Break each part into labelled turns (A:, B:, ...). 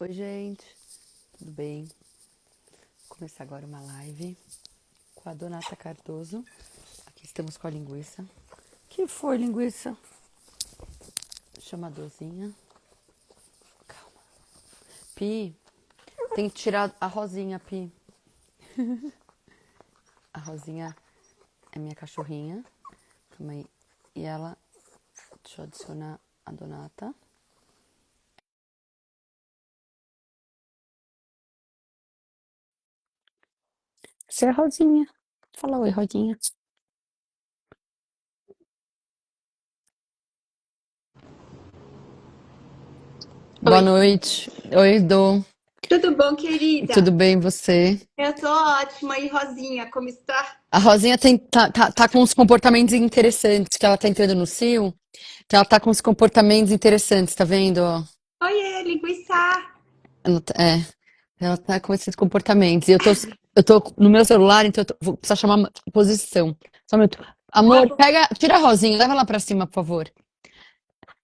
A: Oi, gente, tudo bem? Vou começar agora uma live com a Donata Cardoso. Aqui estamos com a linguiça. Que foi, linguiça? Chama a Dozinha. Calma. Pi, tem que tirar a Rosinha, Pi. A Rosinha é minha cachorrinha. Calma aí. E ela, deixa eu adicionar a Donata. Você é a Rosinha. Fala oi, Rodinha. Boa
B: Oi,
A: noite. Oi, Dô.
B: tudo bom,
A: Tudo
B: querida?
A: bem, você?
B: Eu tô ótima. E Rosinha, como está?
A: A Rosinha tá com uns comportamentos interessantes, que ela tá entrando no cio. Então ela tá com uns comportamentos interessantes, tá vendo? Ó?
B: Oiê, linguiça!
A: Ela tá com esses comportamentos. E eu tô no meu celular, então vou precisar chamar uma posição. Só um minuto.
B: Tá
A: Amor,
B: bom.
A: tira a Rosinha, leva lá pra cima, por favor.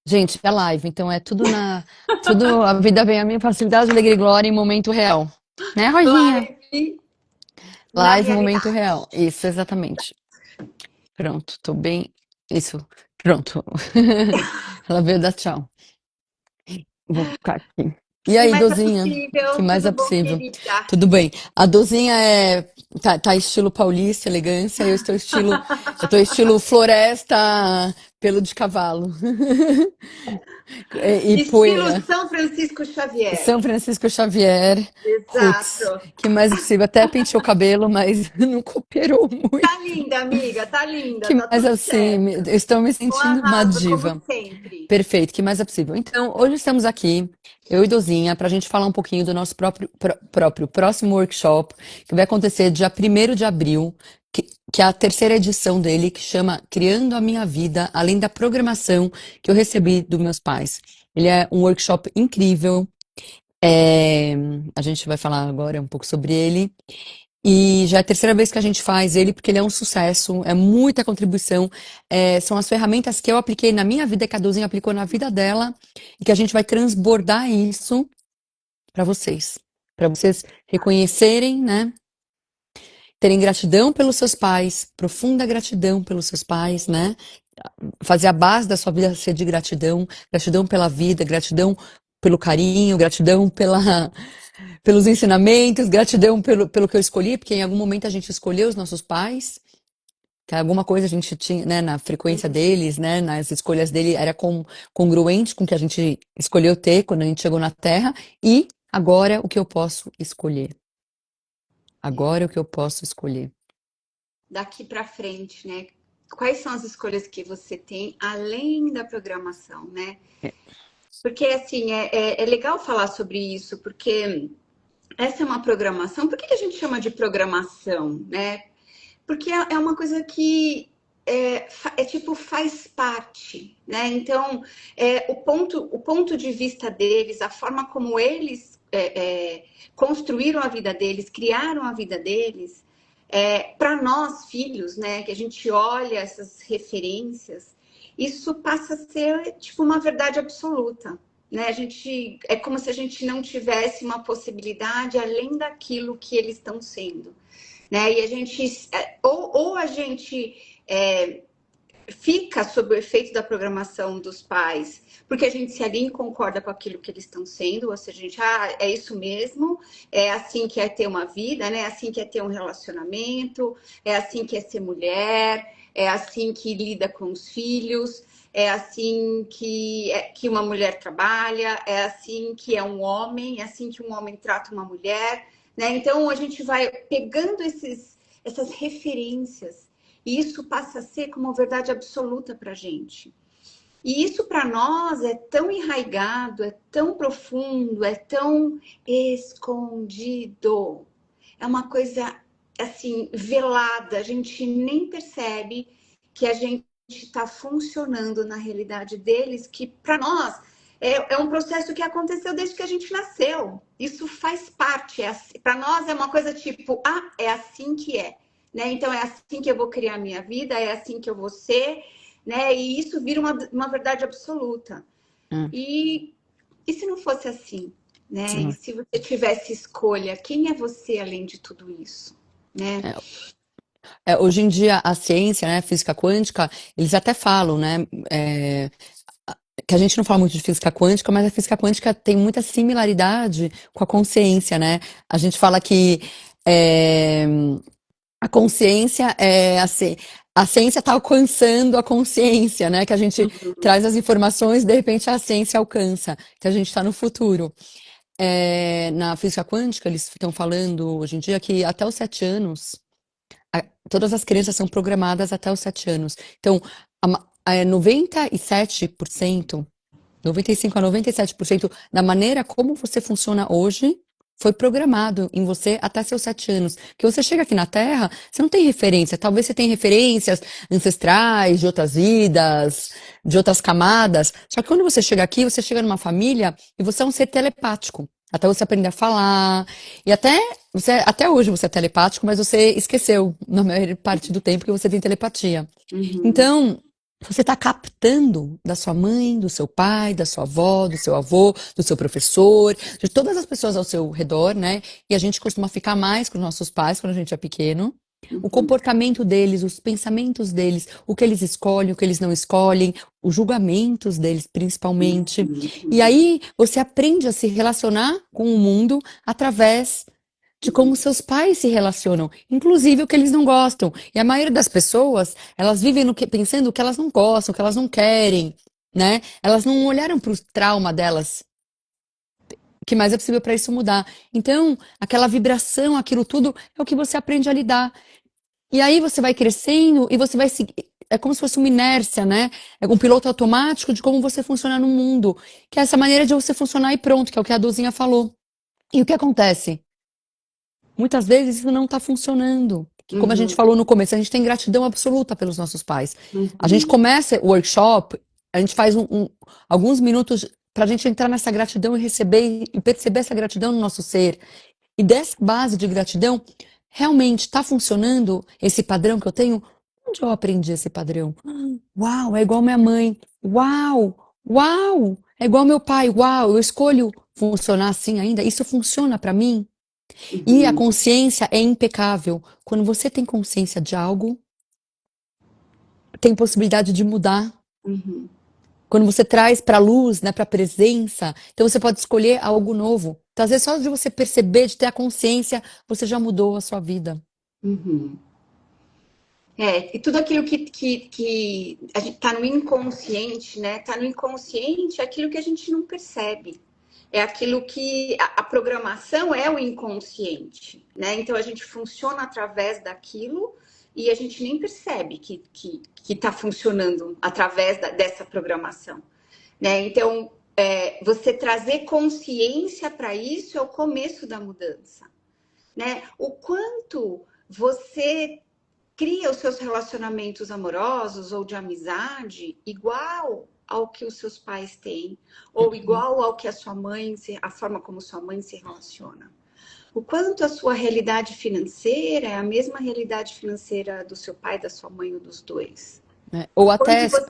A: Gente, é live, então é tudo, a vida vem a mim, facilidade, alegria e glória em momento real. Né, Rosinha?
B: Live na
A: Live, momento
B: realidade.
A: real. Isso, exatamente. Pronto, tô bem. Isso, pronto. Ela veio dar tchau. Vou ficar aqui. E
B: Que
A: aí,
B: mais é
A: Dozinha? Que
B: possível?
A: mais é
B: Tudo bom,
A: possível?
B: querida?
A: Tudo bem. A Dozinha tá estilo paulista, elegância, eu tô estilo floresta, pelo de cavalo. E
B: Estilo
A: poeira.
B: São Francisco Xavier.
A: São Francisco Xavier, roots.
B: Exato.
A: Que mais é possível? Até penteou o cabelo, mas não cooperou
B: Tá
A: muito.
B: linda, amiga, tá linda,
A: Que
B: tá
A: mais
B: tudo
A: assim?
B: certo.
A: Estou me
B: Um
A: sentindo uma
B: arraso, como
A: diva.
B: sempre.
A: Perfeito, que mais é possível. Então, hoje estamos aqui, eu e Dozinha, para a gente falar um pouquinho do nosso próprio próximo workshop, que vai acontecer dia 1º de abril, que é a terceira edição dele, que chama Criando a Minha Vida, além da programação que eu recebi dos meus pais. Ele é um workshop incrível, é, a gente vai falar agora um pouco sobre ele. E já é a terceira vez que a gente faz ele, porque ele é um sucesso, é muita contribuição. São as ferramentas que eu apliquei na minha vida, que a Dozinha aplicou na vida dela, e que a gente vai transbordar isso para vocês reconhecerem, né? Terem gratidão pelos seus pais, profunda gratidão pelos seus pais, né? Fazer a base da sua vida ser de gratidão, gratidão pela vida, gratidão pelo carinho, gratidão pelos ensinamentos, gratidão pelo que eu escolhi, porque em algum momento a gente escolheu os nossos pais, que alguma coisa a gente tinha, né, na frequência
B: Uhum.
A: deles, né, nas escolhas dele, era congruente com o que a gente escolheu ter quando a gente chegou na Terra, e agora o que eu posso escolher.
B: É.
A: Agora o que eu posso escolher.
B: Daqui para frente, né? Quais são as escolhas que você tem além da programação, né?
A: É,
B: Porque, assim, é legal falar sobre isso, porque essa é uma programação. Por que a gente chama de programação, né? Porque é uma coisa que tipo, faz parte, né? Então, o ponto de vista deles, a forma como eles construíram a vida deles, criaram a vida deles, para nós, filhos, né? Que a gente olha essas referências, isso passa a ser, tipo, uma verdade absoluta. Né? É como se a gente não tivesse uma possibilidade além daquilo que eles estão sendo, né? E a gente ou a gente fica sob o efeito da programação dos pais, porque a gente se alinha e concorda com aquilo que eles estão sendo, ou seja, a gente, é isso mesmo, é assim que é ter uma vida, né? É assim que é ter um relacionamento, é assim que é ser mulher, é assim que lida com os filhos, é assim que uma mulher trabalha, é assim que é um homem, é assim que um homem trata uma mulher, né? Então a gente vai pegando essas referências e isso passa a ser como verdade absoluta para a gente. E isso para nós é tão enraizado, é tão profundo, é tão escondido. É uma coisa assim, velada, a gente nem percebe que a gente está funcionando na realidade deles, que para nós é um processo que aconteceu desde que a gente nasceu. Isso faz parte. Para nós é uma coisa tipo, é assim que é. Né? Então é assim que eu vou criar minha vida, é assim que eu vou ser, né? E isso vira uma verdade absoluta.
A: é.
B: E se não fosse assim? né? E se você tivesse escolha, quem é você além de tudo isso, né?
A: Hoje em dia, a ciência, né, física quântica, eles até falam, né, que a gente não fala muito de física quântica, mas a física quântica tem muita similaridade com a consciência, né? A gente fala que é, a consciência é assim, a ciência está alcançando a consciência, né? Que a gente traz as informações, de repente a ciência alcança, que a gente está no futuro. Na física quântica, eles estão falando hoje em dia que até os 7 anos todas as crianças são programadas até os 7 anos. Então, 97%, 95 a 97% da maneira como você funciona hoje foi programado em você até seus 7 anos. Que você chega aqui na Terra, você não tem referência. Talvez você tenha referências ancestrais, de outras vidas, de outras camadas. Só que quando você chega aqui, você chega numa família e você é um ser telepático. Até você aprender a falar. E até hoje você é telepático, mas você esqueceu, na maior parte do tempo, que você tem telepatia.
B: Uhum,
A: Então, você está captando da sua mãe, do seu pai, da sua avó, do seu avô, do seu professor, de todas as pessoas ao seu redor, né? E a gente costuma ficar mais com os nossos pais quando a gente é pequeno. O
B: uhum,
A: comportamento deles, os pensamentos deles, o que eles escolhem, o que eles não escolhem, os julgamentos deles, principalmente. E
B: uhum,
A: aí você aprende a se relacionar com o mundo através de como seus pais se relacionam, inclusive o que eles não gostam. E a maioria das pessoas, elas vivem pensando o que elas não gostam, o que elas não querem, né? Elas não olharam para o trauma delas, o que mais é possível para isso mudar. Então, aquela vibração, aquilo tudo, é o que você aprende a lidar. E aí você vai crescendo e você vai seguir. É como se fosse uma inércia, né? É um piloto automático de como você funciona no mundo. Que é essa maneira de você funcionar e pronto, que é o que a Dozinha falou. E o que acontece? Muitas vezes isso não está funcionando. Que, como a gente
B: uhum,
A: falou no começo, a gente tem gratidão absoluta pelos nossos pais. A gente
B: uhum,
A: começa o workshop, a gente faz alguns minutos para a gente entrar nessa gratidão e receber e perceber essa gratidão no nosso ser. E dessa base de gratidão, realmente está funcionando esse padrão que eu tenho? Onde eu aprendi esse padrão? Uau, é igual minha mãe. Uau, uau, é igual meu pai. Uau, eu escolho funcionar assim ainda. Isso funciona para mim? E a
B: uhum,
A: consciência é impecável. Quando você tem consciência de algo, tem possibilidade de mudar.
B: uhum,
A: Quando você traz para a luz, né, para a presença, então você pode escolher algo novo. Então, às vezes, só de você perceber, de ter a consciência, você já mudou a sua vida.
B: uhum. E tudo aquilo que a gente tá no inconsciente, né? Tá no inconsciente é aquilo que a gente não percebe. É aquilo que a programação é o inconsciente, né? Então a gente funciona através daquilo e a gente nem percebe que tá funcionando através dessa programação, né? Então, você trazer consciência para isso é o começo da mudança, né? O quanto você cria os seus relacionamentos amorosos ou de amizade igual ao que os seus pais têm, ou igual ao que a sua mãe, a forma como sua mãe se relaciona. O quanto a sua realidade financeira é a mesma realidade financeira do seu pai, da sua mãe ou dos dois.
A: Né?
B: Onde você...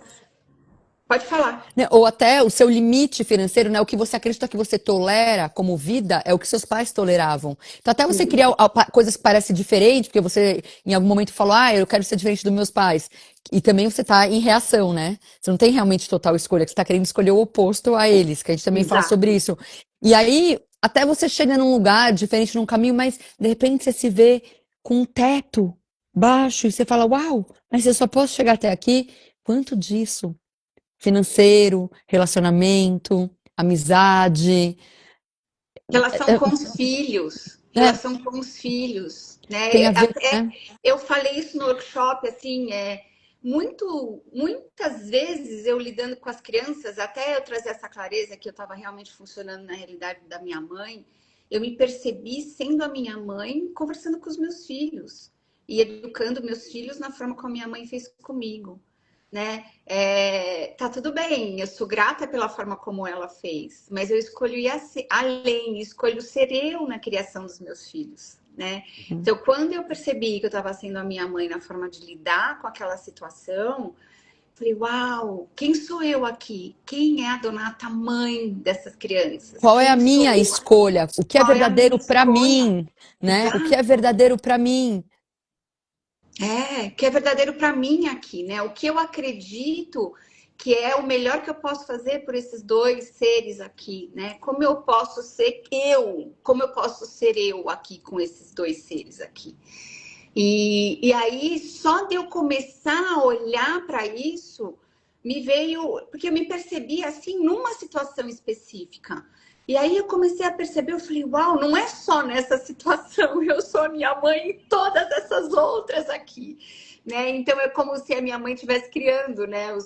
B: Pode falar.
A: Ou até o seu limite financeiro, né? O que você acredita que você tolera como vida é o que seus pais toleravam. Então, até você criar coisas que parecem diferentes, porque você em algum momento falou, eu quero ser diferente dos meus pais. E também você está em reação, né? Você não tem realmente total escolha, você está querendo escolher o oposto a eles, que a gente também fala sobre
B: Exato.
A: isso. E aí, até você chega num lugar diferente, num caminho, mas de repente você se vê com um teto baixo e você fala, uau, mas eu só posso chegar até aqui. Quanto disso? Financeiro, relacionamento, amizade.
B: Relação
A: É,
B: com os filhos,
A: é,
B: relação com os filhos,
A: tem a
B: né?
A: ver,
B: Até
A: né?
B: eu falei isso no workshop, assim, muitas vezes eu lidando com as crianças, até eu trazer essa clareza que eu estava realmente funcionando na realidade da minha mãe, eu me percebi sendo a minha mãe, conversando com os meus filhos e educando meus filhos na forma como a minha mãe fez comigo, né? Tá tudo bem, eu sou grata pela forma como ela fez, mas eu escolho ir além, escolho ser eu na criação dos meus filhos, né? Então, quando eu percebi que eu estava sendo a minha mãe na forma de lidar com aquela situação, Falei, uau, quem sou eu aqui? Quem é a Donata, mãe dessas crianças?
A: Qual é a
B: Quem sou
A: minha
B: eu?
A: escolha? O que é
B: Qual é a minha
A: verdadeiro para
B: escolha?
A: mim, né? O que é
B: Exato.
A: verdadeiro para mim?
B: É, que é verdadeiro para mim aqui, né? O que eu acredito que é o melhor que eu posso fazer por esses dois seres aqui, né? Como eu posso ser eu? Como eu posso ser eu aqui com esses dois seres aqui? E aí, só de eu começar a olhar para isso, me veio. Porque eu me percebi assim, numa situação específica. E aí eu comecei a perceber, eu falei, uau, não é só nessa situação, eu sou a minha mãe em todas essas outras aqui. Né? Então é como se a minha mãe estivesse criando, né? Eu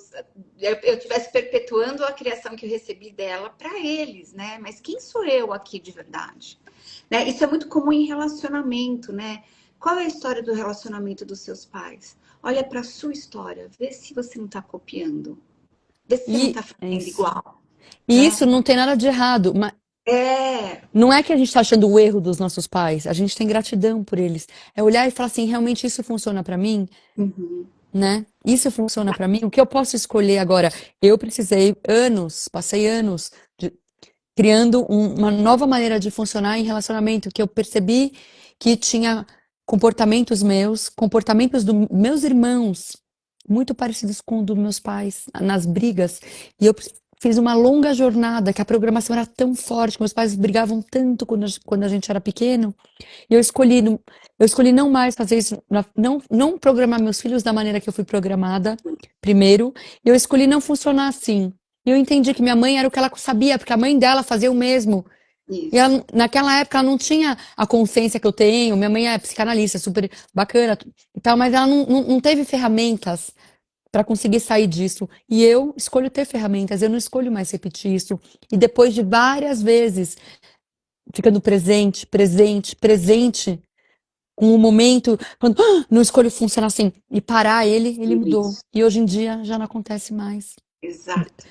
B: estivesse perpetuando a criação que eu recebi dela para eles, né? Mas quem sou eu aqui de verdade? Né? Isso é muito comum em relacionamento, né? Qual é a história do relacionamento dos seus pais? Olha para a sua história, vê se você não está copiando, vê se você não
A: E
B: está
A: é
B: fazendo
A: isso.
B: igual,
A: E
B: né?
A: isso não tem nada de errado, mas
B: É,
A: não é que a gente está achando o erro dos nossos pais, a gente tem gratidão por eles. É olhar e falar assim, realmente isso funciona para mim,
B: uhum,
A: né? Isso funciona para mim. O que eu posso escolher agora? Eu precisei anos, passei anos criando uma nova maneira de funcionar em relacionamento, que eu percebi que tinha comportamentos meus, comportamentos dos meus irmãos, muito parecidos com os dos meus pais, nas brigas. E eu fiz uma longa jornada, que a programação era tão forte, que meus pais brigavam tanto quando a gente era pequeno, e eu escolhi não mais fazer isso, não programar meus filhos da maneira que eu fui programada, primeiro, e eu escolhi não funcionar assim. E eu entendi que minha mãe era o que ela sabia, porque a mãe dela fazia o mesmo. E
B: isso,
A: ela, naquela época ela não tinha a consciência que eu tenho. Minha mãe é psicanalista, super bacana e tal, mas ela não teve ferramentas para conseguir sair disso. E eu escolho ter ferramentas, eu não escolho mais repetir isso. E depois de várias vezes ficando presente, presente, presente, com o momento, quando não escolho funcionar assim, e parar ele mudou.
B: isso,
A: E hoje em dia já não acontece mais.
B: exato.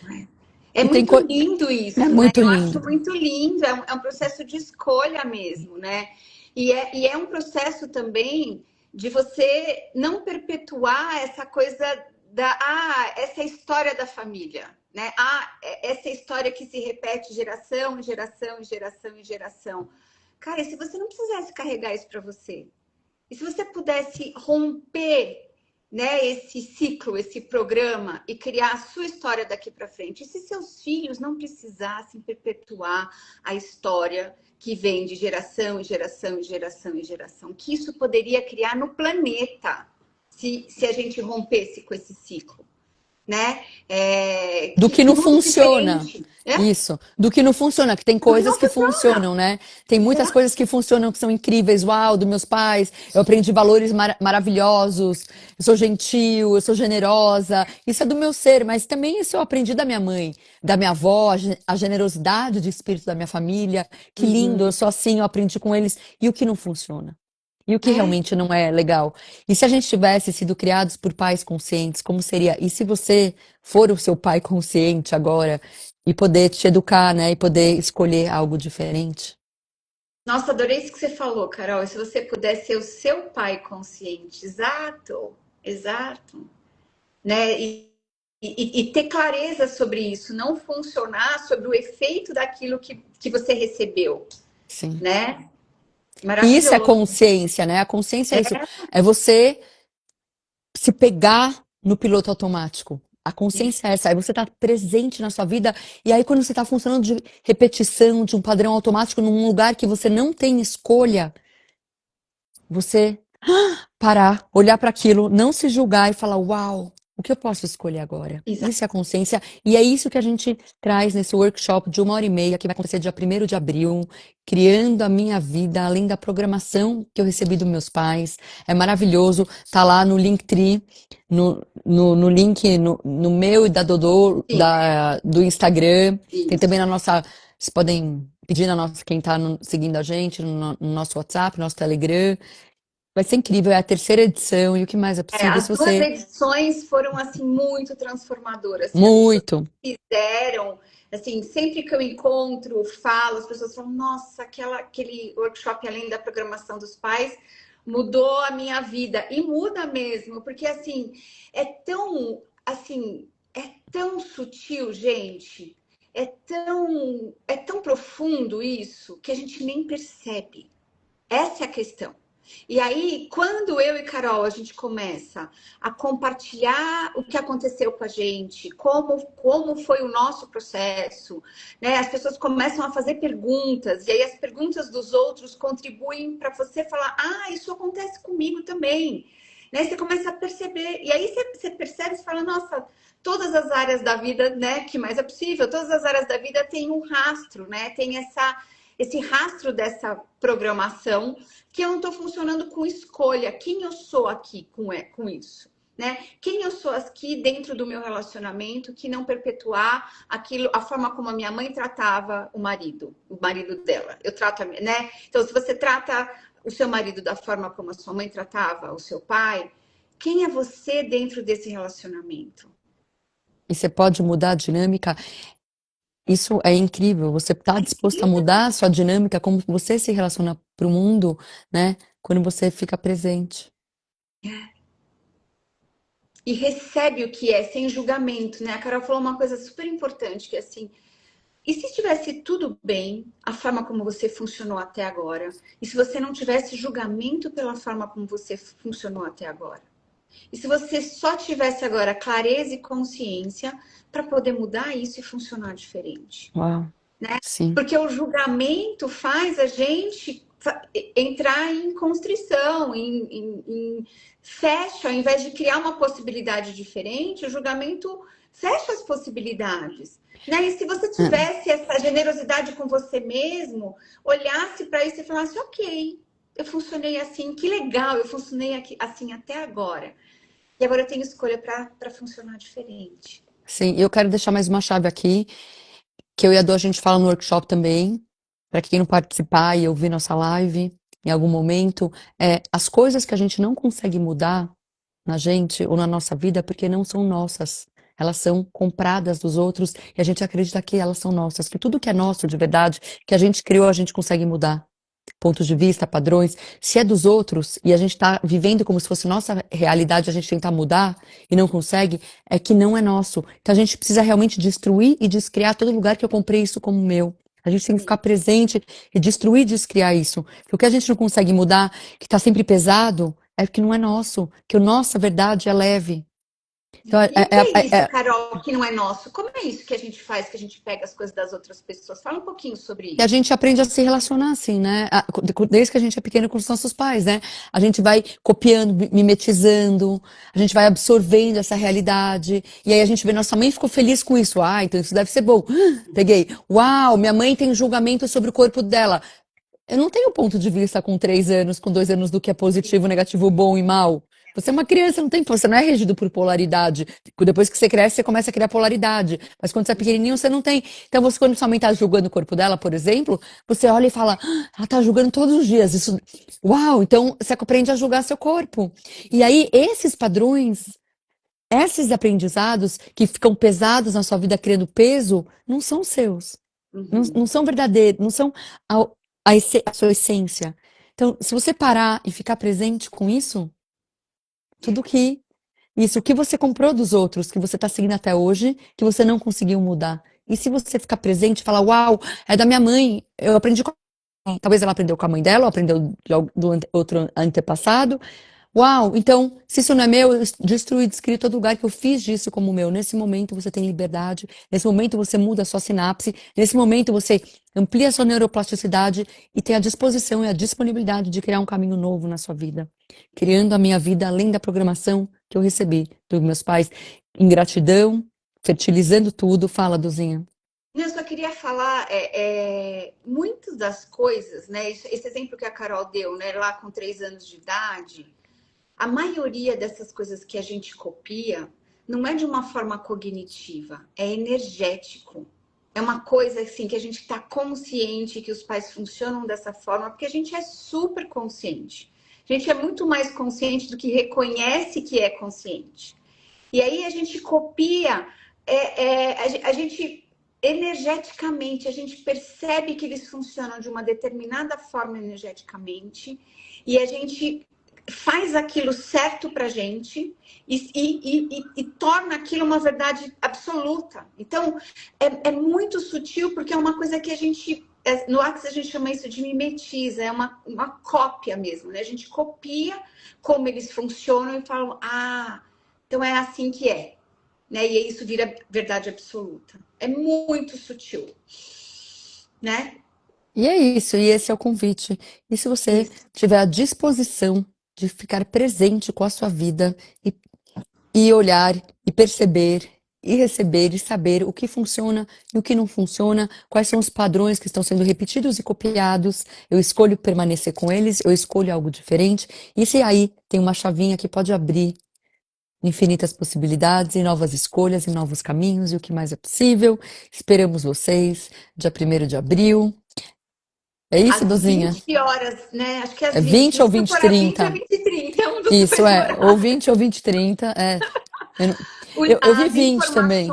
B: É
A: E tem
B: muito
A: coisa.
B: lindo
A: É
B: isso, né?
A: muito
B: Eu
A: lindo.
B: acho muito lindo, é um processo de escolha mesmo, né? E é um processo também de você não perpetuar essa coisa essa é a história da família, né? Essa é a história que se repete geração, geração, geração e geração. Cara, e se você não precisasse carregar isso para você? E se você pudesse romper, né, esse ciclo, esse programa e criar a sua história daqui para frente? E se seus filhos não precisassem perpetuar a história que vem de geração em geração em geração em geração? Que isso poderia criar no planeta se a gente rompesse com esse ciclo, né?
A: Do que
B: Que
A: não
B: mundo
A: funciona.
B: diferente, né?
A: Isso. Do que não funciona, que tem
B: Do que
A: coisas
B: não
A: que
B: funciona.
A: funcionam, né? Tem muitas
B: Exato.
A: coisas que funcionam, que são incríveis. Uau, dos meus pais. Eu aprendi valores maravilhosos. Eu sou gentil, eu sou generosa. Isso é do meu ser, mas também isso eu aprendi da minha mãe, da minha avó, a generosidade de espírito da minha família. Que lindo,
B: Uhum.
A: eu sou assim, eu aprendi com eles. E o que não funciona? E o que
B: É,
A: realmente não é legal? E se a gente tivesse sido criados por pais conscientes, como seria? E se você for o seu pai consciente agora e poder te educar, né? E poder escolher algo diferente?
B: nossa, adorei isso que você falou, Carol. E se você pudesse ser o seu pai consciente, exato, exato, né? E ter clareza sobre isso, não funcionar sobre o efeito daquilo que você recebeu,
A: Sim.
B: né?
A: E isso é
B: Maravilhoso.
A: consciência, né? A consciência é isso.
B: É
A: É você se pegar no piloto automático. A
B: isso,
A: consciência é essa, é você estar presente na sua vida, e aí quando você está funcionando de repetição, de um padrão automático, num lugar que você não tem escolha, você parar, olhar para aquilo, não se julgar e falar: Uau, o que eu posso escolher agora?
B: exato.
A: Isso é a consciência, e é isso que a gente traz nesse workshop de 1h30, que vai acontecer dia 1º de abril, criando a minha vida, além da programação que eu recebi dos meus pais. É maravilhoso, tá lá no Linktree, no link no meu e da Dodô,
B: Sim,
A: do Instagram. Tem também
B: isso.
A: na nossa. Vocês podem pedir na nossa, quem está seguindo a gente, no nosso WhatsApp, nosso Telegram. Vai ser incrível, é a terceira edição, e o que mais é possível? Se
B: As duas
A: você.
B: edições foram assim muito transformadoras, que as pessoas
A: Muito.
B: fizeram, assim, sempre que eu encontro, falo, as pessoas falam, nossa, aquele workshop além da programação dos pais mudou a minha vida. E muda mesmo, porque assim, é tão assim, é tão sutil, gente. É tão profundo isso que a gente nem percebe. Essa é a questão. E aí, quando eu e Carol a gente começa a compartilhar o que aconteceu com a gente, como foi o nosso processo, né? As pessoas começam a fazer perguntas, e aí as perguntas dos outros contribuem para você falar: ah, isso acontece comigo também. Né? Você começa a perceber, e aí você percebe e fala: nossa, todas as áreas da vida, né, que mais é possível, todas as áreas da vida têm um rastro, né? Tem esse rastro dessa programação que eu não estou funcionando com escolha. Quem eu sou aqui com isso? Né? Quem eu sou aqui dentro do meu relacionamento que não perpetuar aquilo, a forma como a minha mãe tratava o marido dela. Eu trato, né? Então, se você trata o seu marido da forma como a sua mãe tratava o seu pai, quem é você dentro desse relacionamento?
A: E você pode mudar a dinâmica. Isso é incrível. Você está disposto a mudar a sua dinâmica, como você se relaciona para o mundo, né? Quando você fica presente.
B: E recebe o que é sem julgamento, né? A Carol falou uma coisa super importante, que é assim, e se estivesse tudo bem, a forma como você funcionou até agora? E se você não tivesse julgamento pela forma como você funcionou até agora? E se você só tivesse agora clareza e consciência para poder mudar isso e funcionar diferente?
A: Uau,
B: Né?
A: sim.
B: Porque o julgamento faz a gente entrar em constrição, fecha, ao invés de criar uma possibilidade diferente, o julgamento fecha as possibilidades. Né? E se você
A: É.
B: tivesse essa generosidade com você mesmo, olhasse para isso e falasse: ok, eu funcionei assim, que legal, eu funcionei assim até agora. E agora eu tenho escolha para funcionar diferente.
A: Sim, eu quero deixar mais uma chave aqui, que eu e a Dô a gente fala no workshop também, para quem não participar e ouvir nossa live em algum momento, as coisas que a gente não consegue mudar na gente ou na nossa vida porque não são nossas. Elas são compradas dos outros e a gente acredita que elas são nossas, que tudo que é nosso de verdade, que a gente criou, a gente consegue mudar. Pontos de vista, padrões. Se é dos outros e a gente está vivendo como se fosse nossa realidade, a gente tentar mudar e não consegue, é que não é nosso. Então a gente precisa realmente destruir e descriar todo lugar que eu comprei isso como meu. A gente tem que ficar presente e destruir e descriar isso. Porque o que a gente não consegue mudar, que está sempre pesado, é que não é nosso. Que a nossa verdade é leve. Então,
B: E o que é isso, Carol, que não é nosso? Como é isso que a gente faz, que a gente pega as coisas das outras pessoas? Fala um pouquinho sobre
A: e a
B: isso.
A: gente aprende a se relacionar assim, né? Desde que a gente é pequeno com os nossos pais, né? A gente vai copiando, mimetizando, a gente vai absorvendo essa realidade. E aí a gente vê, nossa mãe ficou feliz com isso. Ah, então isso deve ser bom. Peguei. Uau, minha mãe tem julgamento sobre o corpo dela. Eu não tenho ponto de vista com 3 anos, com 2 anos do que é positivo, negativo, bom e mal. Você é uma criança, não tem, você não é regido por polaridade. Depois que você cresce, você começa a criar polaridade. Mas quando você é pequenininho, você não tem. Então, você, quando sua mãe está julgando o corpo dela, por exemplo, você olha e fala, "Ah, ela está julgando todos os dias. Isso, uau, então você aprende a julgar seu corpo. E aí, esses padrões, esses aprendizados que ficam pesados na sua vida, criando peso, não são seus. Não,
B: Uhum.
A: não são verdadeiros, não são a, a sua essência. Então, se você parar e ficar presente com isso, tudo que isso, o que você comprou dos outros, que você está seguindo até hoje, que você não conseguiu mudar. E se você ficar presente e falar, uau, é da minha mãe, eu aprendi com a mãe. Talvez ela aprendeu com a mãe dela, ou aprendeu do outro antepassado. Uau, então, se isso não é meu, eu destruí, descrevi todo lugar que eu fiz disso como meu. Nesse momento você tem liberdade, nesse momento você muda a sua sinapse, nesse momento você amplia a sua neuroplasticidade e tem a disposição e a disponibilidade de criar um caminho novo na sua vida. Criando a minha vida além da programação que eu recebi dos meus pais, em gratidão, fertilizando tudo. Fala, Duzinha.
B: Eu só queria falar, muitas das coisas, né? Esse exemplo que a Carol deu, né? Lá com 3 anos de idade, a maioria dessas coisas que a gente copia não é de uma forma cognitiva, é energético. É uma coisa assim que a gente está consciente que os pais funcionam dessa forma, porque a gente é super consciente. A gente é muito mais consciente do que reconhece que é consciente. E aí a gente copia, a gente energeticamente, a gente percebe que eles funcionam de uma determinada forma energeticamente, e a gente faz aquilo certo para gente e torna aquilo uma verdade absoluta. Então, é muito sutil porque é uma coisa que a gente, no Axis a gente chama isso de mimetiza, é uma cópia mesmo, né? A gente copia como eles funcionam e falam, ah, então é assim que é, né? E isso vira verdade absoluta. É muito sutil, né?
A: E é isso, e esse é o convite. E se você
B: Isso,
A: tiver a disposição de ficar presente com a sua vida e olhar e perceber e receber e saber o que funciona e o que não funciona, quais são os padrões que estão sendo repetidos e copiados, eu escolho permanecer com eles, eu escolho algo diferente. E se aí tem uma chavinha que pode abrir infinitas possibilidades e novas escolhas e novos caminhos e o que mais é possível. Esperamos vocês, dia 1º de abril. É isso,
B: às
A: Dozinha?
B: 20 horas, né? Acho que é
A: É
B: às 20.
A: 20
B: Não
A: ou
B: sei se
A: 20
B: for às 20 ou
A: 30?
B: 20 e 30, é um dos
A: Isso
B: dois
A: é, ou
B: horários.
A: 20 ou 20 30. Eu, não- eu vi
B: As
A: 20 também.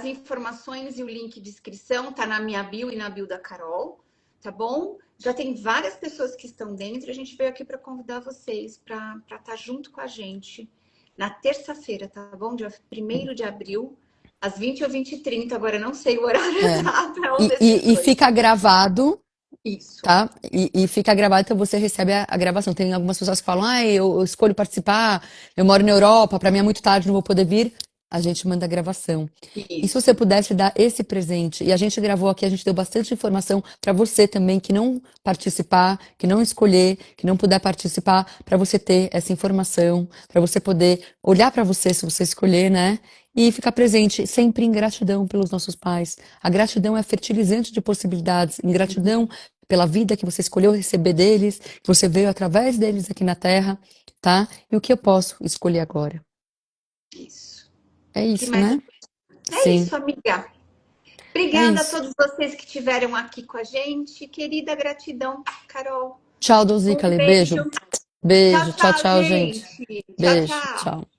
B: informações e o link de inscrição tá na minha bio e na bio da Carol, tá bom? Já tem várias pessoas que estão dentro. A gente veio aqui para convidar vocês para estar junto com a gente na terça-feira, tá bom? Dia 1º de abril, às 20 ou 20 e 30. Agora eu não sei o horário
A: É.
B: exato, é um
A: E,
B: desses
A: e
B: dois.
A: fica gravado,
B: Isso.
A: tá? E fica gravado, então você recebe a gravação. Tem algumas pessoas que falam, ah, eu escolho participar, eu moro na Europa, para mim é muito tarde, não vou poder vir. A gente manda a gravação. E se você
B: Isso.
A: pudesse dar esse presente, e a gente gravou aqui, a gente deu bastante informação para você também que não participar, que não escolher, que não puder participar, para você ter essa informação, para você poder olhar para você se você escolher, né? E ficar presente sempre em gratidão pelos nossos pais. A gratidão é fertilizante de possibilidades, em gratidão pela vida que você escolheu receber deles, que você veio através deles aqui na Terra, tá? E o que eu posso escolher agora?
B: Isso.
A: É
B: Que
A: isso,
B: mais?
A: né?
B: É
A: Sim,
B: isso, amiga.
A: é
B: Obrigada a
A: isso.
B: todos vocês que estiveram aqui com a gente. Querida gratidão, Carol.
A: Tchau,
B: Um
A: Dozicale. Beijo.
B: beijo. Tchau,
A: Beijo. Tchau,
B: tchau,
A: tchau, gente.
B: gente. Tchau,
A: Beijo.
B: tchau.
A: Tchau.